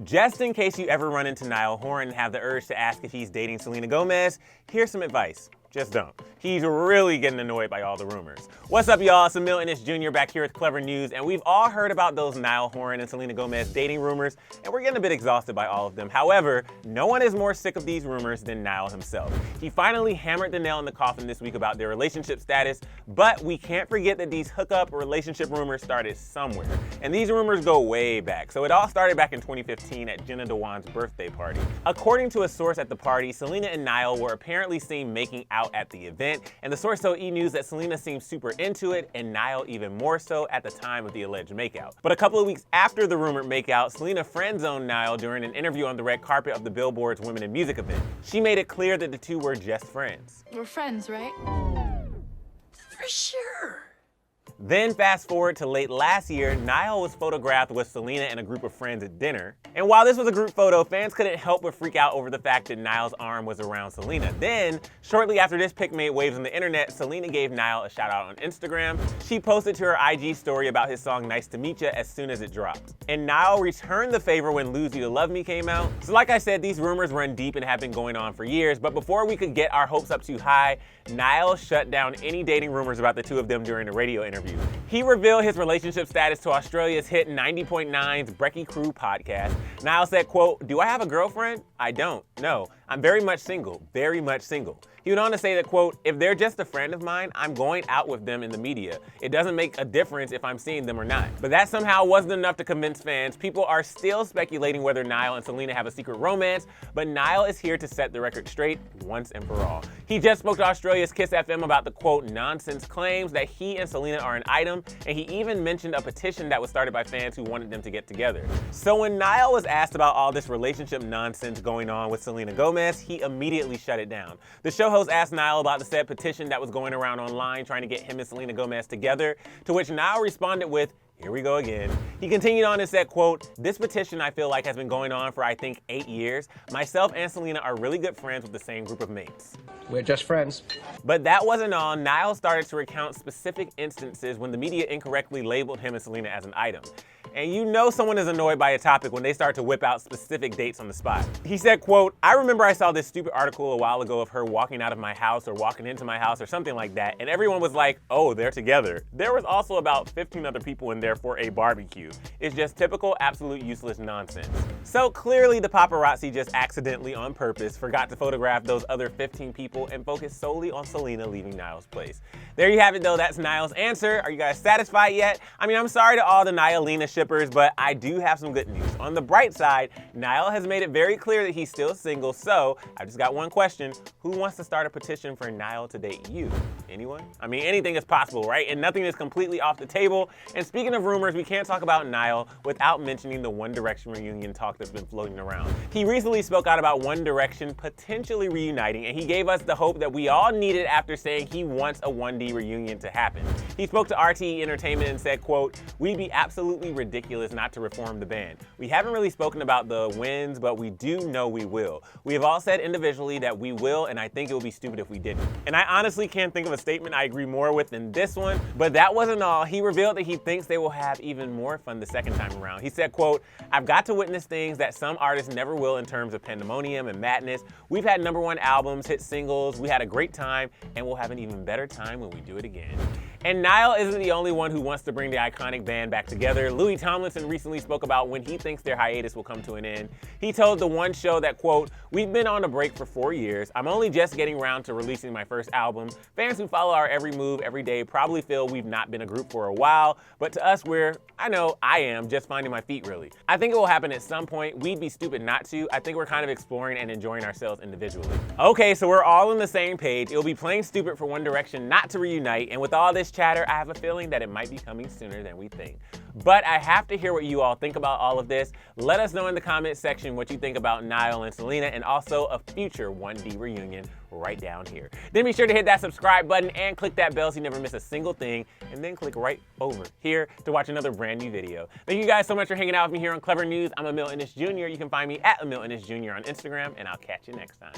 Just in case you ever run into Niall Horan and have the urge to ask if he's dating Selena Gomez, here's some advice. Just don't. He's really getting annoyed by all the rumors. What's up, y'all? It's Emile Ennis Jr. back here with Clevver News, and we've all heard about those Niall Horan and Selena Gomez dating rumors, and we're getting a bit exhausted by all of them. However, no one is more sick of these rumors than Niall himself. He finally hammered the nail in the coffin this week about their relationship status, but we can't forget that these hookup relationship rumors started somewhere. And these rumors go way back. So it all started back in 2015 at Jenna Dewan's birthday party. According to a source at the party, Selena and Niall were apparently seen making out at the event, and the source told E! News that Selena seemed super into it, and Niall even more so at the time of the alleged makeout. But a couple of weeks after the rumored makeout, Selena friend-zoned Niall during an interview on the red carpet of the Billboard's Women in Music event. She made it clear that the two were just friends. We're friends, right? For sure. Then fast forward to late last year, Niall was photographed with Selena and a group of friends at dinner. And while this was a group photo, fans couldn't help but freak out over the fact that Niall's arm was around Selena. Then, shortly after this pic made waves on the internet, Selena gave Niall a shout out on Instagram. She posted to her IG story about his song Nice to Meet Ya as soon as it dropped. And Niall returned the favor when Lose You to Love Me came out. So like I said, these rumors run deep and have been going on for years, but before we could get our hopes up too high, Niall shut down any dating rumors about the two of them during a radio interview. He revealed his relationship status to Australia's hit 90.9's Brekkie Crew podcast. Niall said, quote, "Do I have a girlfriend? I don't. No. I'm very much single. Very much single." He went on to say that, quote, "If they're just a friend of mine, I'm going out with them in the media. It doesn't make a difference if I'm seeing them or not." But that somehow wasn't enough to convince fans. People are still speculating whether Niall and Selena have a secret romance, but Niall is here to set the record straight once and for all. He just spoke to Australia's Kiss FM about the, quote, nonsense claims that he and Selena are an item, and he even mentioned a petition that was started by fans who wanted them to get together. So when Niall was asked about all this relationship nonsense going on with Selena Gomez, he immediately shut it down. The show host asked Niall about the said petition that was going around online trying to get him and Selena Gomez together, to which Niall responded with, "Here we go again." He continued on and said, quote, "This petition I feel like has been going on for I think 8 years. Myself and Selena are really good friends with the same group of mates." We're just friends. But that wasn't all. Niall started to recount specific instances when the media incorrectly labeled him and Selena as an item. And you know someone is annoyed by a topic when they start to whip out specific dates on the spot. He said, quote, "I remember I saw this stupid article a while ago of her walking out of my house or walking into my house or something like that, and everyone was like, oh, they're together. There was also about 15 other people in there for a barbecue. It's just typical, absolute useless nonsense." So clearly the paparazzi just accidentally on purpose forgot to photograph those other 15 people and focused solely on Selena leaving Niall's place. There you have it though, that's Niall's answer. Are you guys satisfied yet? I mean, I'm sorry to all the Niall-Lena shippers, but I do have some good news. On the bright side, Niall has made it very clear that he's still single, so I just got one question. Who wants to start a petition for Niall to date you? Anyone? I mean, anything is possible, right? And nothing is completely off the table. And speaking of rumors, we can't talk about Niall without mentioning the One Direction reunion talk that's been floating around. He recently spoke out about One Direction potentially reuniting, and he gave us the hope that we all needed after saying he wants a 1D reunion to happen. He spoke to RTE Entertainment and said, quote, "We'd be absolutely ridiculous not to reform the band. We haven't really spoken about the wins, but we do know we will. We have all said individually that we will, and I think it would be stupid if we didn't." And I honestly can't think of a statement I agree more with than this one, but that wasn't all. He revealed that he thinks they will have even more fun the second time around. He said, quote, "I've got to witness things that some artists never will in terms of pandemonium and madness. We've had #1 albums, hit singles, we had a great time, and we'll have an even better time when we do it again." And Niall isn't the only one who wants to bring the iconic band back together. Louis Tomlinson recently spoke about when he thinks their hiatus will come to an end. He told The One Show that, quote, "We've been on a break for 4 years. I'm only just getting around to releasing my first album. Fans who follow our every move every day probably feel we've not been a group for a while, but to us I am just finding my feet really. I think it will happen at some point. We'd be stupid not to. I think we're kind of exploring and enjoying ourselves individually." Okay, so we're all on the same page. It'll be plain stupid for One Direction not to reunite, and with all this chatter, I have a feeling that it might be coming sooner than we think. But I have to hear what you all think about all of this. Let us know in the comments section what you think about Niall and Selena, and also a future 1D reunion right down here. Then be sure to hit that subscribe button and click that bell so you never miss a single thing, and then click right over here to watch another brand new video. Thank you guys so much for hanging out with me here on Clevver News. I'm Emile Ennis Jr. You can find me at Emile Ennis Jr. on Instagram, and I'll catch you next time.